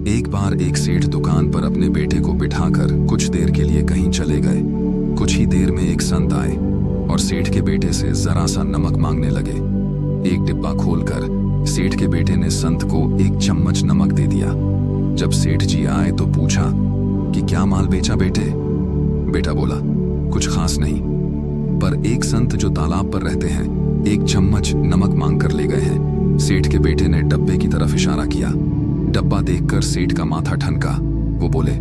एक बार एक सेठ दुकान पर अपने बेटे को बिठाकर कुछ देर के लिए कहीं चले गए। कुछ ही देर में एक संत आए और सेठ के बेटे से जरा सा नमक मांगने लगे। एक डिब्बा खोलकर सेठ के बेटे ने संत को एक चम्मच नमक दे दिया। जब सेठ जी आए तो पूछा कि क्या माल बेचा बेटे? बेटा बोला, कुछ खास नहीं, पर एक संत जो तालाब पर रहते हैं एक चम्मच नमक मांग कर ले गए हैं। सेठ के बेटे ने डब्बे की तरफ इशारा किया। डब्बा देखकर सेठ का माथा ठनका। वो बोले,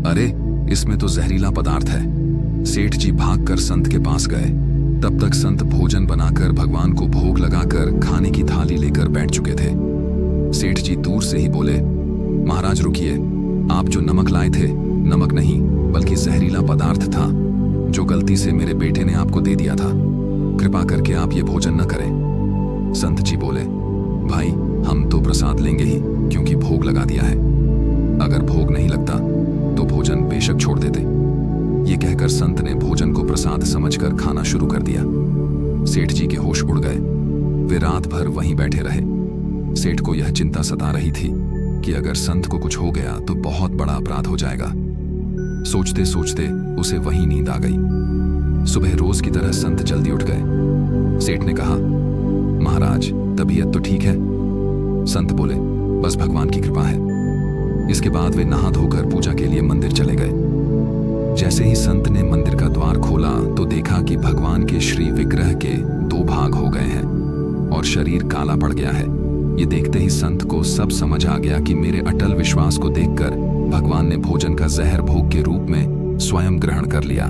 अरे इसमें तो जहरीला पदार्थ है। सेठ जी भागकर संत के पास गए। तब तक संत भोजन बनाकर भगवान को भोग लगाकर खाने की थाली लेकर बैठ चुके थे। सेठ जी दूर से ही बोले, महाराज रुकिए, आप जो नमक लाए थे नमक नहीं बल्कि जहरीला पदार्थ था जो गलती से मेरे बेटे ने आपको दे दिया था। कृपा करके आप ये भोजन न करें। संत जी बोले, भाई हम तो प्रसाद लेंगे ही क्योंकि भोग लगा दिया है। अगर भोग नहीं लगता तो भोजन बेशक छोड़ देते। ये कहकर संत ने भोजन को प्रसाद समझकर खाना शुरू कर दिया। सेठ जी के होश उड़ गए। वे रात भर वहीं बैठे रहे। सेठ को यह चिंता सता रही थी कि अगर संत को कुछ हो गया तो बहुत बड़ा अपराध हो जाएगा। सोचते सोचते उसे वहीं नींद आ गई। सुबह रोज की तरह संत जल्दी उठ गए। सेठ ने कहा, महाराज तबीयत तो ठीक है? संत बोले, बस भगवान की कृपा है। इसके बाद वे नहा धोकर पूजा के लिए मंदिर चले गए। जैसे ही संत ने मंदिर का द्वार खोला तो देखा कि भगवान के श्री विग्रह के 2 भाग हो गए हैं और शरीर काला पड़ गया है। ये देखते ही संत को सब समझ आ गया कि मेरे अटल विश्वास को देखकर भगवान ने भोजन का जहर भोग के रूप में स्वयं ग्रहण कर लिया।